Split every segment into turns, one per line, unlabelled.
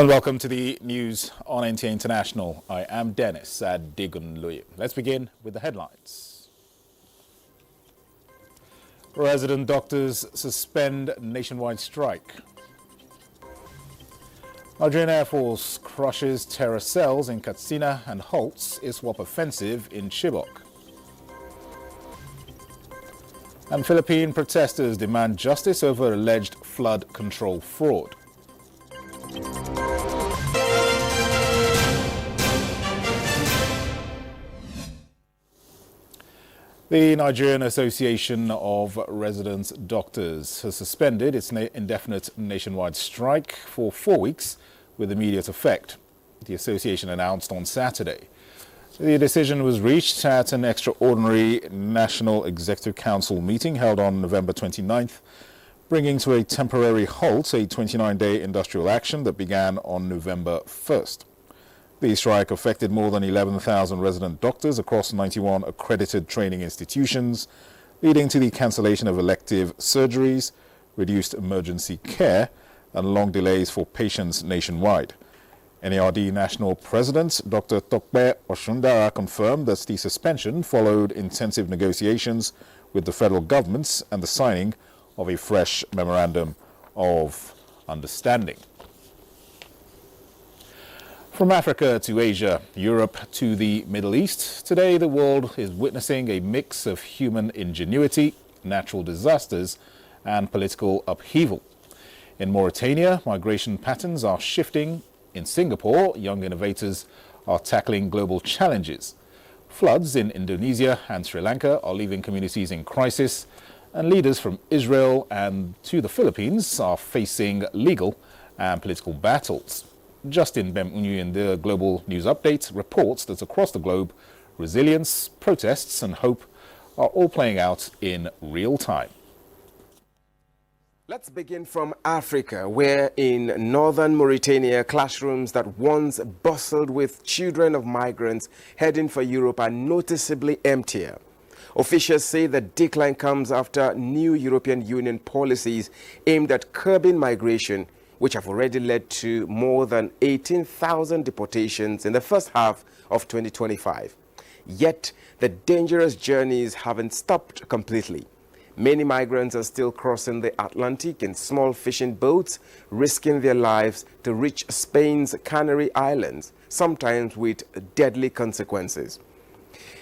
Hello and welcome to the news on NTA International. I am Dennis Adigunloye. Let's begin with the headlines. Resident doctors suspend nationwide strike. Nigerian Air Force crushes terror cells in Katsina and halts ISWAP offensive in Chibok. And Philippine protesters demand justice over alleged flood control fraud. The Nigerian Association of Resident Doctors has suspended its indefinite nationwide strike for 4 weeks with immediate effect, the association announced on Saturday. The decision was reached at an extraordinary National Executive Council meeting held on November 29th, bringing to a temporary halt a 29-day industrial action that began on November 1st. The strike affected more than 11,000 resident doctors across 91 accredited training institutions, leading to the cancellation of elective surgeries, reduced emergency care, and long delays for patients nationwide. NARD National President Dr. Tokpe Oshundara confirmed that the suspension followed intensive negotiations with the federal government and the signing of a fresh memorandum of understanding. From Africa to Asia, Europe to the Middle East, today the world is witnessing a mix of human ingenuity, natural disasters, and political upheaval. In Mauritania, migration patterns are shifting. In Singapore, young innovators are tackling global challenges. Floods in Indonesia and Sri Lanka are leaving communities in crisis, and leaders from Israel and to the Philippines are facing legal and political battles. Justin Bemunyu in the Global News Update reports that across the globe, resilience, protests and hope are all playing out in real time.
Let's begin from Africa, where in northern Mauritania, classrooms that once bustled with children of migrants heading for Europe are noticeably emptier. Officials say the decline comes after new European Union policies aimed at curbing migration, which have already led to more than 18,000 deportations in the first half of 2025. Yet, the dangerous journeys haven't stopped completely. Many migrants are still crossing the Atlantic in small fishing boats, risking their lives to reach Spain's Canary Islands, sometimes with deadly consequences.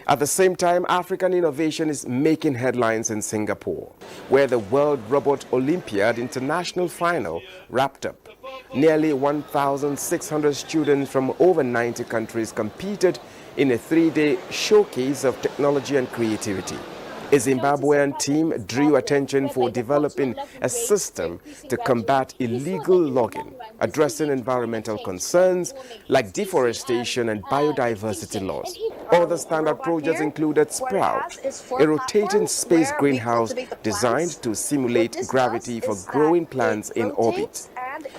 At the same time, African innovation is making headlines in Singapore, where the World Robot Olympiad International Final wrapped up. Nearly 1,600 students from over 90 countries competed in a 3-day showcase of technology and creativity. A Zimbabwean team drew attention for developing a system to combat illegal logging, addressing environmental concerns like deforestation and biodiversity loss. Other standout projects included Sprout, a rotating space greenhouse designed to simulate gravity for growing plants in orbit.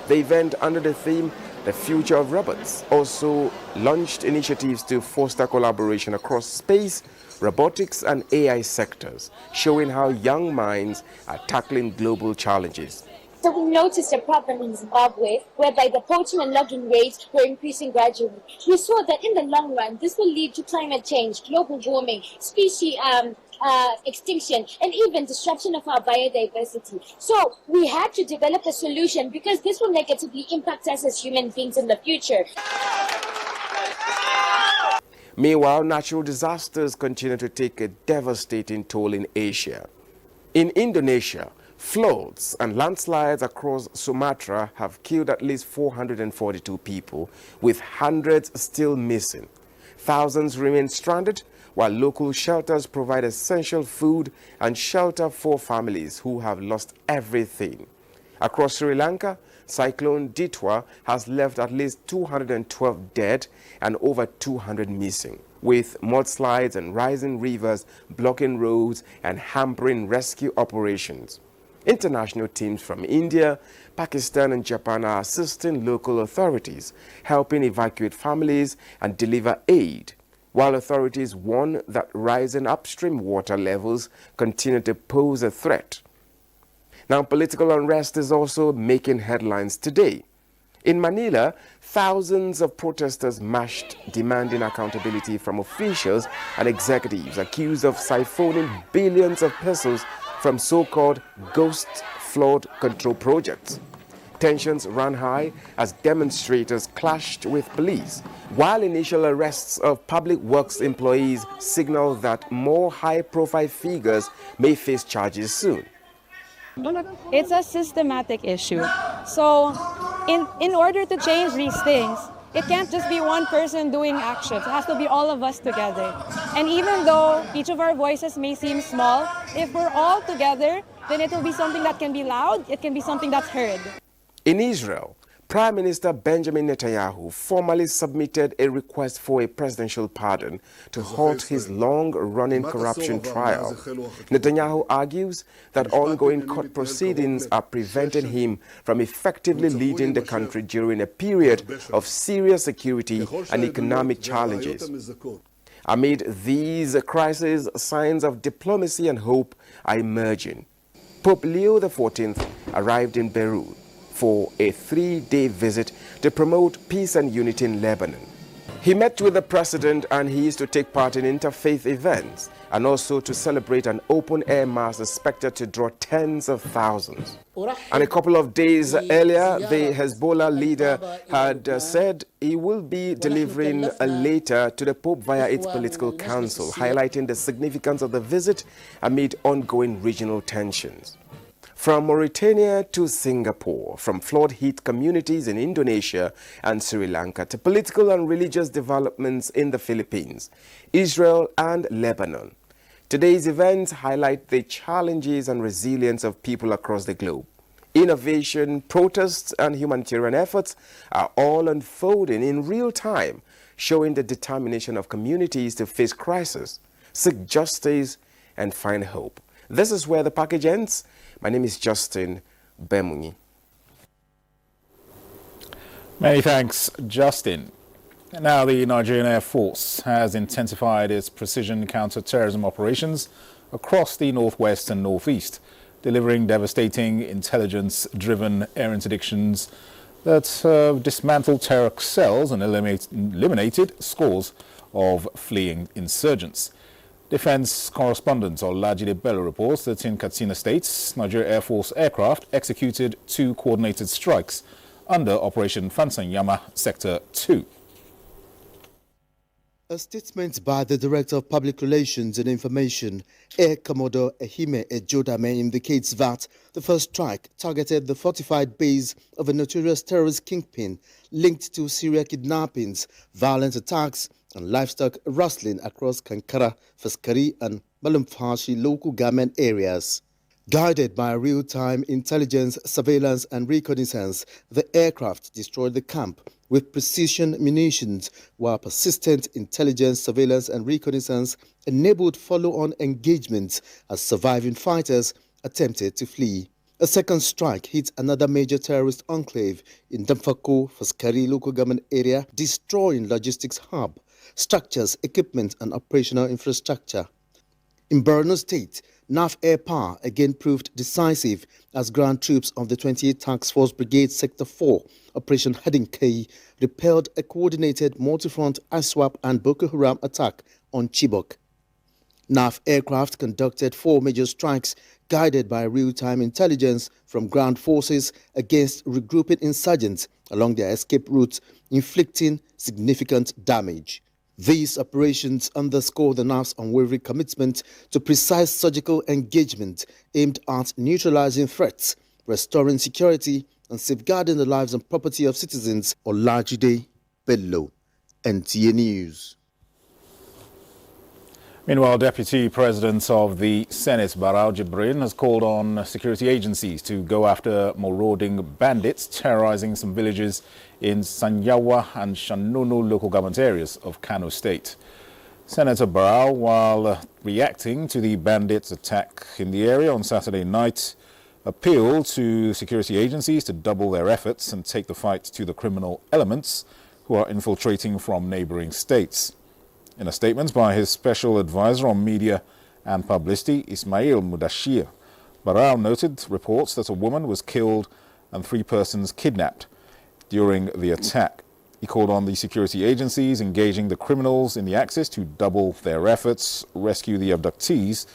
The event, under the theme The Future of Robots, also launched initiatives to foster collaboration across space, robotics and AI sectors, showing how young minds are tackling global challenges.
So we noticed a problem in Zimbabwe whereby the poaching and logging rates were increasing gradually. We saw that in the long run, this will lead to climate change, global warming, species extinction, and even disruption of our biodiversity. So we had to develop a solution because this will negatively impact us as human beings in the future.
Meanwhile, natural disasters continue to take a devastating toll in Asia. In Indonesia, floods and landslides across Sumatra have killed at least 442 people, with hundreds still missing. Thousands remain stranded, while local shelters provide essential food and shelter for families who have lost everything. Across Sri Lanka, Cyclone Ditwa has left at least 212 dead and over 200 missing, with mudslides and rising rivers blocking roads and hampering rescue operations. International teams from India, Pakistan and Japan are assisting local authorities, helping evacuate families and deliver aid, while authorities warn that rising upstream water levels continue to pose a threat. Now, political unrest is also making headlines today. In Manila, thousands of protesters marched demanding accountability from officials and executives accused of siphoning billions of pesos from so-called ghost flood control projects. Tensions ran high as demonstrators clashed with police, while initial arrests of public works employees signaled that more high-profile figures may face charges soon.
It's a systematic issue. So in order to change these things, it can't just be one person doing actions. It has to be all of us together. And even though each of our voices may seem small, if we're all together, then it will be something that can be loud, it can be something that's heard.
In Israel, Prime Minister Benjamin Netanyahu formally submitted a request for a presidential pardon to halt his long-running corruption trial. Netanyahu argues that ongoing court proceedings are preventing him from effectively leading the country during a period of serious security and economic challenges. Amid these crises, signs of diplomacy and hope are emerging. Pope Leo XIV arrived in Beirut for a 3-day visit to promote peace and unity in Lebanon. He met with the president and he is to take part in interfaith events and also to celebrate an open-air mass expected to draw tens of thousands. And a couple of days earlier, the Hezbollah leader had said he will be delivering a letter to the Pope via its political council, highlighting the significance of the visit amid ongoing regional tensions. From Mauritania to Singapore, from flood-hit communities in Indonesia and Sri Lanka to political and religious developments in the Philippines, Israel and Lebanon. Today's events highlight the challenges and resilience of people across the globe. Innovation, protests and humanitarian efforts are all unfolding in real time, showing the determination of communities to face crisis, seek justice and find hope. This is where the package ends. My name is Justin Bemunyi.
Many thanks, Justin. Now, the Nigerian Air Force has intensified its precision counter-terrorism operations across the northwest and northeast, delivering devastating intelligence-driven air interdictions that dismantled terror cells and eliminated scores of fleeing insurgents. Defense correspondent Olajide Bello reports that in Katsina State, Nigeria Air Force aircraft executed 2 coordinated strikes under Operation Fansanyama Sector 2.
A statement by the Director of Public Relations and Information, Air Commodore Ehime Ejodame, indicates that the first strike targeted the fortified base of a notorious terrorist kingpin linked to serial kidnappings, violent attacks, and livestock rustling across Kankara, Faskari, and Malumfashi local government areas. Guided by real-time intelligence, surveillance, and reconnaissance, the aircraft destroyed the camp with precision munitions, while persistent intelligence, surveillance, and reconnaissance enabled follow-on engagements as surviving fighters attempted to flee. A second strike hit another major terrorist enclave in Damfako, Faskari local government area, destroying logistics hub, structures, equipment, and operational infrastructure. In Borno State, NAF Air Power again proved decisive as ground troops of the 28th Task Force Brigade Sector 4, Operation Hadinkai, repelled a coordinated multi-front ISWAP and Boko Haram attack on Chibok. NAF aircraft conducted 4 major strikes guided by real-time intelligence from ground forces against regrouping insurgents along their escape routes, inflicting significant damage. These operations underscore the NAF's unwavering commitment to precise surgical engagement aimed at neutralizing threats, restoring security, and safeguarding the lives and property of citizens. Olajide Bello, NTA News.
Meanwhile, Deputy President of the Senate, Barau Jibrin, has called on security agencies to go after marauding bandits terrorizing some villages in Sanyawa and Shanunu local government areas of Kano State. Senator Barau, while reacting to the bandits' attack in the area on Saturday night, appealed to security agencies to double their efforts and take the fight to the criminal elements who are infiltrating from neighboring states. In a statement by his special advisor on media and publicity, Ismail Mudashir, Barau noted reports that a woman was killed and 3 persons kidnapped. during the attack. He called on the security agencies engaging the criminals in the axis to double their efforts, rescue the abductees,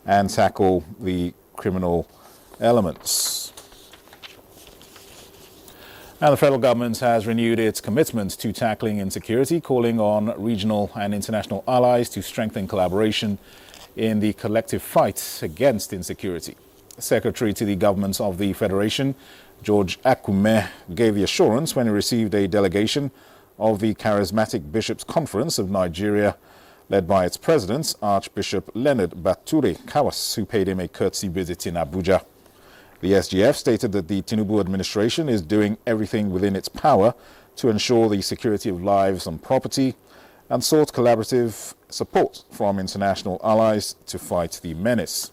and tackle the criminal elements. And the federal government has renewed its commitment to tackling insecurity, calling on regional and international allies to strengthen collaboration in the collective fight against insecurity. Secretary to the government of the Federation, George Akume, gave the assurance when he received a delegation of the Charismatic Bishops' Conference of Nigeria, led by its president, Archbishop Leonard Bature Kawas, who paid him a courtesy visit in Abuja. The SGF stated that the Tinubu administration is doing everything within its power to ensure the security of lives and property, and sought collaborative support from international allies to fight the menace.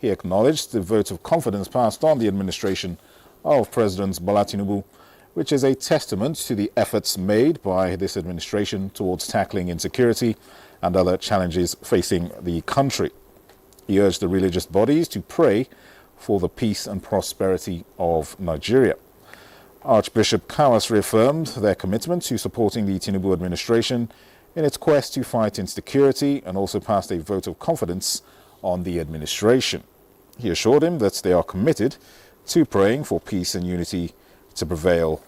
He acknowledged the vote of confidence passed on the administration of President Bola Tinubu, which is a testament to the efforts made by this administration towards tackling insecurity and other challenges facing the country. He urged the religious bodies to pray for the peace and prosperity of Nigeria. Archbishop Kawas reaffirmed their commitment to supporting the Tinubu administration in its quest to fight insecurity and also passed a vote of confidence on the administration. He assured him that they are committed to praying for peace and unity to prevail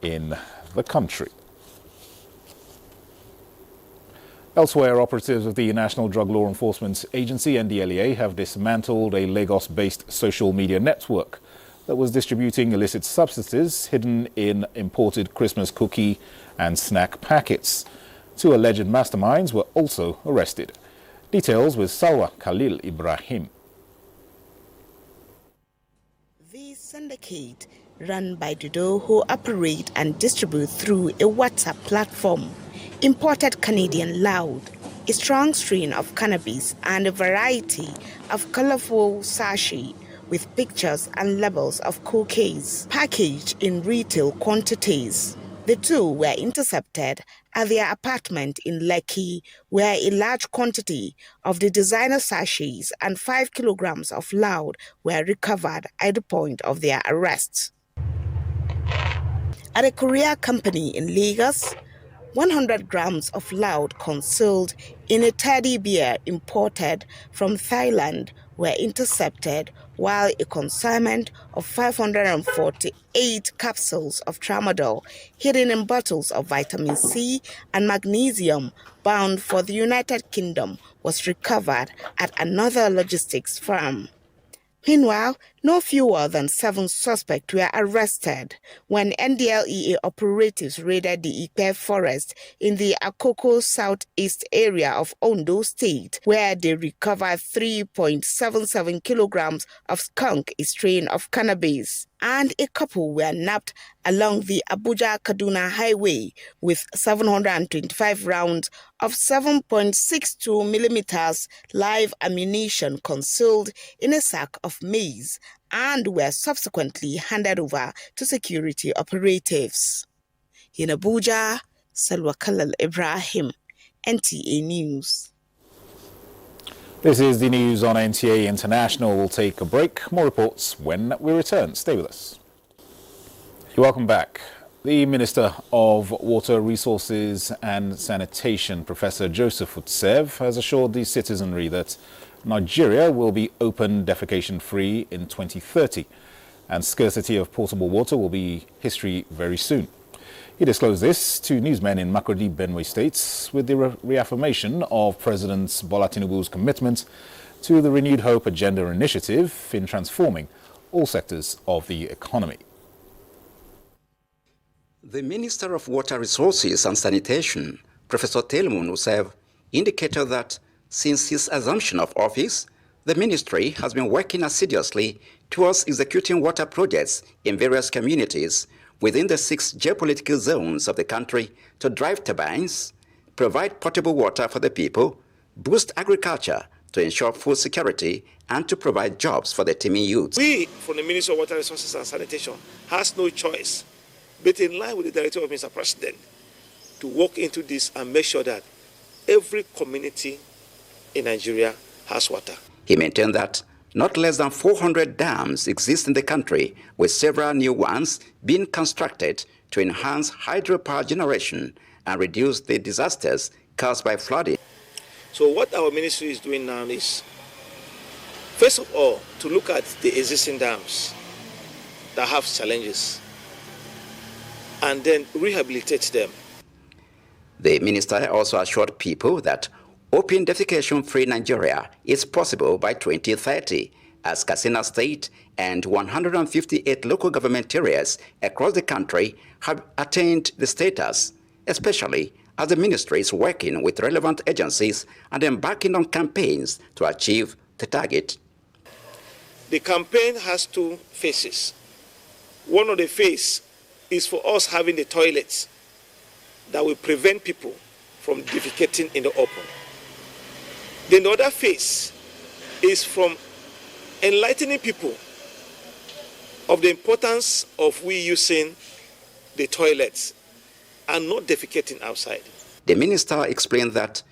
in the country. Elsewhere, operatives of the National Drug Law Enforcement Agency, NDLEA, have dismantled a Lagos-based social media network that was distributing illicit substances hidden in imported Christmas cookie and snack packets. 2 alleged masterminds were also arrested. Details with Salwa Khalil Ibrahim.
The syndicate, run by Dudo, who operate and distribute through a WhatsApp platform, imported Canadian Loud, a strong strain of cannabis, and a variety of colorful sachets with pictures and labels of cocaine packaged in retail quantities. The 2 were intercepted at their apartment in Lekki, where a large quantity of the designer sachets and 5 kilograms of loud were recovered at the point of their arrest. At a courier company in Lagos, 100 grams of loud concealed in a teddy bear imported from Thailand were intercepted, while a consignment of 548 capsules of tramadol hidden in bottles of vitamin C and magnesium bound for the United Kingdom was recovered at another logistics firm. Meanwhile, no fewer than 7 suspects were arrested when NDLEA operatives raided the Ipe forest in the Akoko southeast area of Ondo State, where they recovered 3.77 kilograms of skunk, a strain of cannabis, and a couple were nabbed along the Abuja-Kaduna highway with 725 rounds of 7.62 millimeters live ammunition concealed in a sack of maize, and were subsequently handed over to security operatives. In Abuja, Salwa Khalil Ibrahim, NTA News.
This is the news on NTA International. We'll take a break. More reports when we return. Stay with us. You're welcome back. The Minister of Water Resources and Sanitation, Professor Joseph Utsev, has assured the citizenry that Nigeria will be open defecation-free in 2030, and scarcity of potable water will be history very soon. He disclosed this to newsmen in Makurdi, Benue State, with the reaffirmation of President Bola Tinubu's commitment to the Renewed Hope Agenda initiative in transforming all sectors of the economy.
The Minister of Water Resources and Sanitation, Professor Telmun Usev, indicated that since his assumption of office, the ministry has been working assiduously towards executing water projects in various communities within the 6 geopolitical zones of the country to drive turbines, provide potable water for the people, boost agriculture to ensure food security, and to provide jobs for the teeming youth.
We, from the Ministry of Water Resources and Sanitation, has no choice, but in line with the directive of Mr. President, to walk into this and make sure that every community in Nigeria has water.
He maintained that not less than 400 dams exist in the country, with several new ones being constructed to enhance hydropower generation and reduce the disasters caused by flooding.
So what our ministry is doing now is, first of all, to look at the existing dams that have challenges and then rehabilitate them.
The minister also assured people that open defecation-free Nigeria is possible by 2030, as Katsina State and 158 local government areas across the country have attained the status, especially as the ministry is working with relevant agencies and embarking on campaigns to achieve the target.
The campaign has two phases. One of the phases is for us having the toilets that will prevent people from defecating in the open. Then the other phase is from enlightening people of the importance of we using the toilets and not defecating outside.
The minister explained that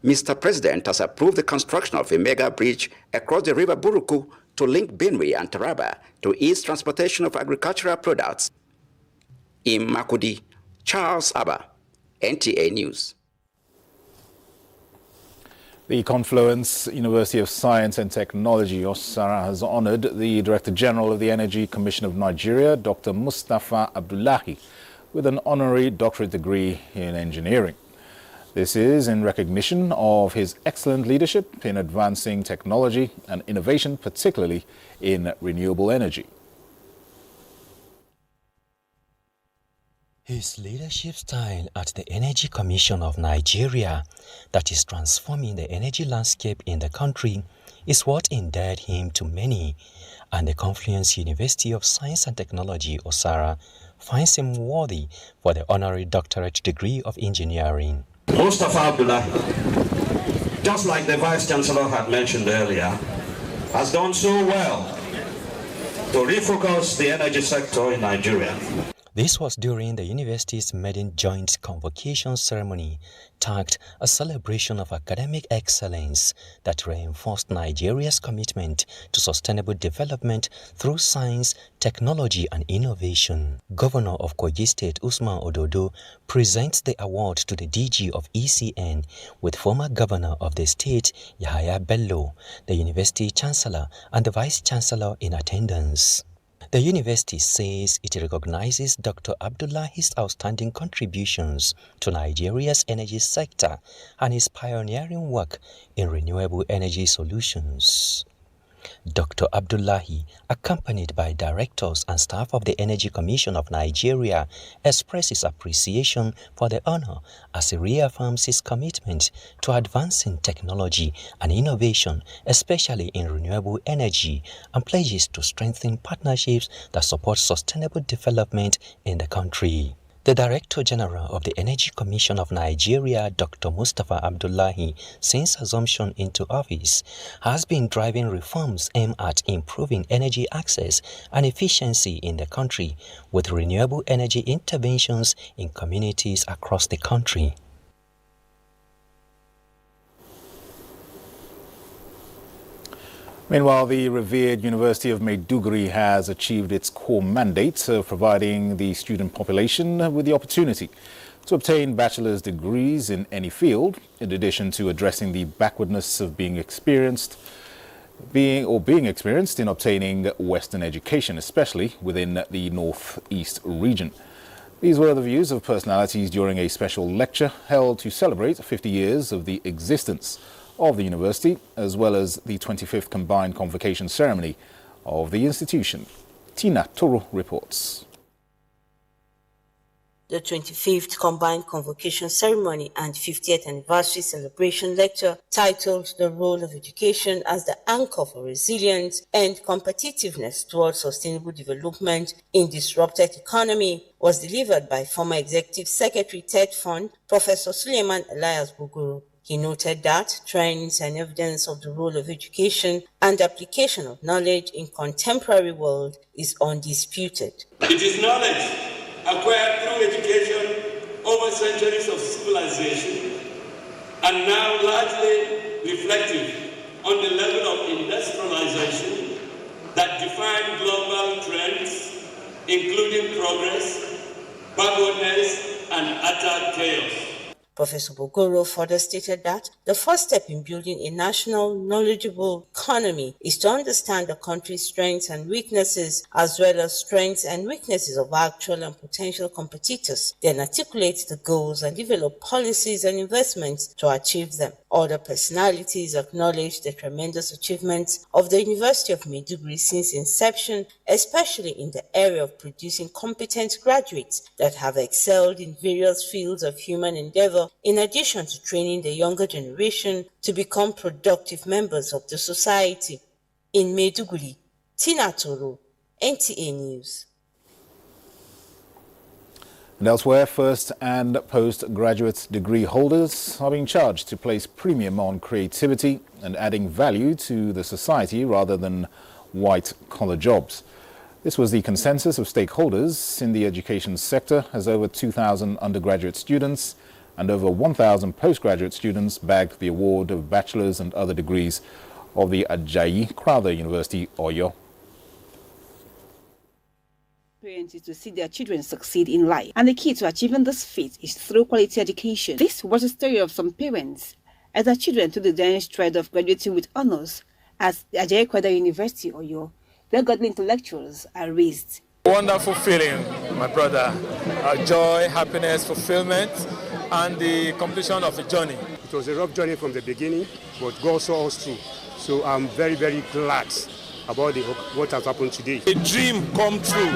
Mr. President has approved the construction of a mega bridge across the river Buruku to link Benue and Taraba to ease transportation of agricultural products. In Makudi, Charles Abba, NTA News.
The Confluence University of Science and Technology, Osara, has honored the Director General of the Energy Commission of Nigeria, Dr. Mustafa Abdullahi, with an honorary doctorate degree in engineering. This is in recognition of his excellent leadership in advancing technology and innovation, particularly in renewable energy.
His leadership style at the Energy Commission of Nigeria, that is transforming the energy landscape in the country, is what endeared him to many, and the Confluence University of Science and Technology, Osara, finds him worthy for the honorary doctorate degree of engineering.
Mustafa Abdullah, just like the Vice Chancellor had mentioned earlier, has done so well to refocus the energy sector in Nigeria.
This was during the university's maiden joint convocation ceremony, tagged a celebration of academic excellence that reinforced Nigeria's commitment to sustainable development through science, technology, and innovation. Governor of Kogi State, Usman Ododo, presents the award to the DG of ECN, with former governor of the state, Yahaya Bello, the university chancellor, and the vice chancellor in attendance. The university says it recognizes Dr. Abdullahi's outstanding contributions to Nigeria's energy sector and his pioneering work in renewable energy solutions. Dr. Abdullahi, accompanied by directors and staff of the Energy Commission of Nigeria, expresses appreciation for the honor as he reaffirms his commitment to advancing technology and innovation, especially in renewable energy, and pledges to strengthen partnerships that support sustainable development in the country. The Director General of the Energy Commission of Nigeria, Dr. Mustafa Abdullahi, since assumption into office, has been driving reforms aimed at improving energy access and efficiency in the country, with renewable energy interventions in communities across the country.
Meanwhile, the revered University of Maiduguri has achieved its core mandate of providing the student population with the opportunity to obtain bachelor's degrees in any field, in addition to addressing the backwardness of being experienced in obtaining Western education, especially within the Northeast region. These were the views of personalities during a special lecture held to celebrate 50 years of the existence of the university, as well as the 25th combined convocation ceremony of the institution. Tina Toro reports.
The 25th Combined Convocation Ceremony and 50th Anniversary Celebration Lecture, titled The Role of Education as the Anchor for Resilience and Competitiveness Towards Sustainable Development in Disrupted Economy, was delivered by former Executive Secretary TED Fund, Professor Suleiman Elias Buguru. He noted that trends and evidence of the role of education and application of knowledge in contemporary world is undisputed.
It is knowledge acquired through education over centuries of civilization and now largely reflective on the level of industrialization that define global trends, including progress, backwardness, and utter chaos.
Professor Bogoro further stated that the first step in building a national, knowledgeable economy is to understand the country's strengths and weaknesses, as well as strengths and weaknesses of actual and potential competitors, then articulate the goals and develop policies and investments to achieve them. Other personalities acknowledged the tremendous achievements of the University of Maiduguri since inception, especially in the area of producing competent graduates that have excelled in various fields of human endeavor, in addition to training the younger generation to become productive members of the society. In Maiduguri, Tina Toro, NTA News.
And elsewhere, first and postgraduate degree holders are being charged to place premium on creativity and adding value to the society rather than white-collar jobs. This was the consensus of stakeholders in the education sector, as over 2,000 undergraduate students and over 1,000 postgraduate students bagged the award of bachelor's and other degrees of the Ajayi Crowther University, Oyo.
Parents is to see their children succeed in life, and the key to achieving this feat is through quality education. This was the story of some parents as their children took the daring stride of graduating with honors at the Ajayi Crowther University, Oyo, where godly intellectuals are raised.
Wonderful feeling, my brother. Joy, happiness, fulfillment, and the completion of a journey.
It was a rough journey from the beginning, but God saw us through. So I'm very, very glad about what has happened today.
A dream come true.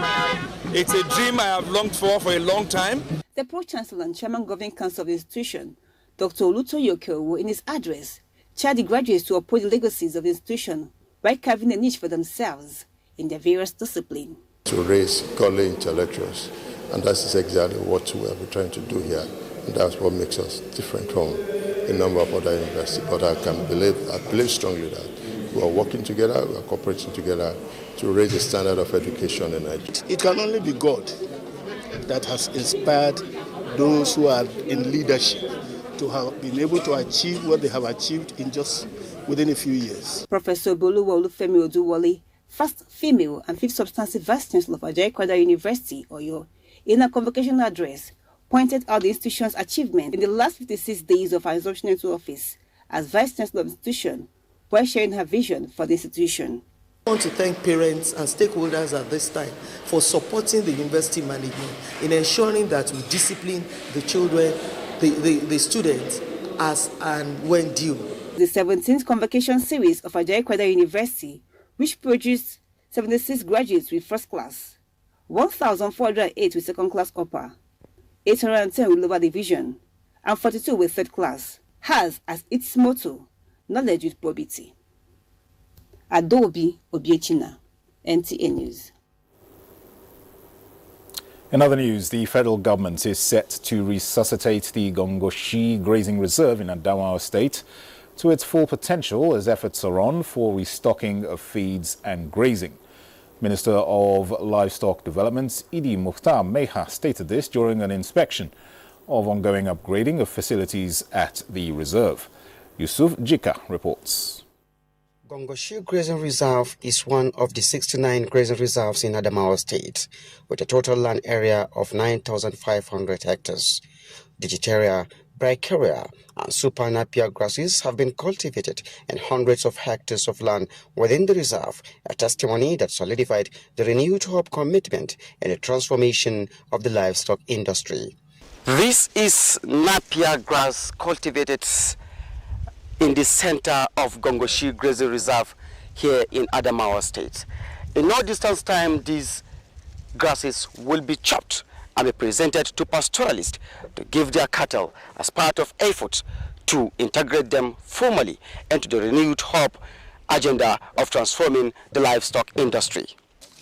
It's a dream I have longed for a long time.
The Pro-Chancellor and Chairman Governing Council of the institution, Dr. Olutoyo Okeowo, in his address, charged the graduates to uphold the legacies of the institution by carving a niche for themselves in their various disciplines.
To raise godly intellectuals, and that is exactly what we are trying to do here. And that's what makes us different from a number of other universities. But I believe strongly that we are working together, we are cooperating together to raise the standard of education in Nigeria.
It can only be God that has inspired those who are in leadership to have been able to achieve what they have achieved in just within a few years.
Professor Boluwa Olufemi Oduwole, first female and fifth substantive Vice Chancellor of Ajayi Crowther University, Oyo, in a convocation address, pointed out the institution's achievement in the last 56 days of her assumption into office as Vice Chancellor of the institution, while sharing her vision for the institution.
I want to thank parents and stakeholders at this time for supporting the university management in ensuring that we discipline the children, the students, as and when due.
The 17th convocation series of Ajayi Crowther University, which produced 76 graduates with first class, 1,408 with second class upper, 810 with lower division, and 42 with third class, has as its motto, knowledge with probity. Adobe Obiechina, NTA News.
In other news, the federal government is set to resuscitate the Gongoshi Grazing Reserve in Adamawa State to its full potential as efforts are on for restocking of feeds and grazing. Minister of Livestock Development, Idi Mukhtar Meha, stated this during an inspection of ongoing upgrading of facilities at the reserve. Yusuf Jika reports.
Gongoshi Grazing Reserve is one of the 69 grazing reserves in Adamawa State, with a total land area of 9,500 hectares. Digitaria, Brachiaria, and Super Napier grasses have been cultivated in hundreds of hectares of land within the reserve, a testimony that solidified the renewed hope commitment in the transformation of the livestock industry. This is Napier grass cultivated in the center of Gongoshi Grazing Reserve here in Adamawa State. In no distance time, these grasses will be chopped and be presented to pastoralists to give their cattle as part of efforts to integrate them formally into the renewed hope agenda of transforming the livestock industry.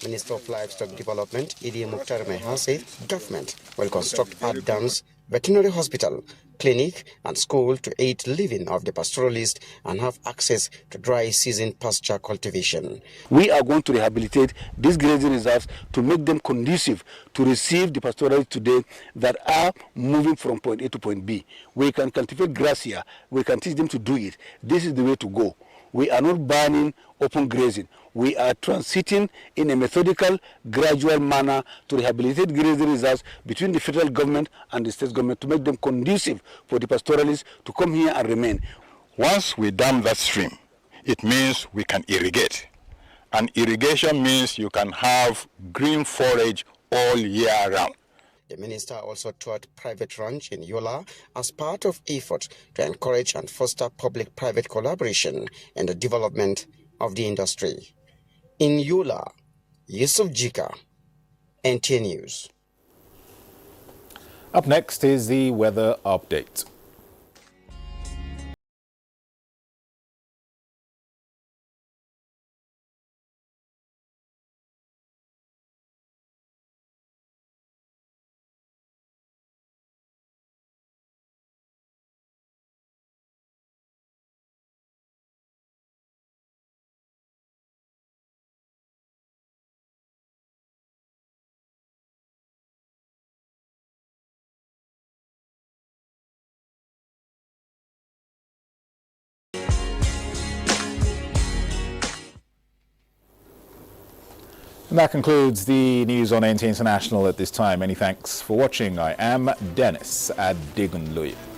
Minister of Livestock Development, Idi Mukhtar Meha, said government will construct art dams, veterinary hospital, clinic and school to aid living of the pastoralists and have access to dry season pasture cultivation.
We are going to rehabilitate these grazing reserves to make them conducive to receive the pastoralists today that are moving from point A to point B. We can cultivate grass here. We can teach them to do it. This is the way to go.
We are not banning open grazing. We are transiting in a methodical, gradual manner to rehabilitate grazing reserves between the federal government and the state government to make them conducive for the pastoralists to come here and remain.
Once we dam that stream, it means we can irrigate. And irrigation means you can have green forage all year round.
The minister also toured private ranch in Yola as part of efforts to encourage and foster public-private collaboration in the development of the industry. In Yola, Yusuf Jika, NTA News.
Up next is the weather update. And that concludes the news on NTA International at this time. Many thanks for watching. I am Dennis Adigunloye.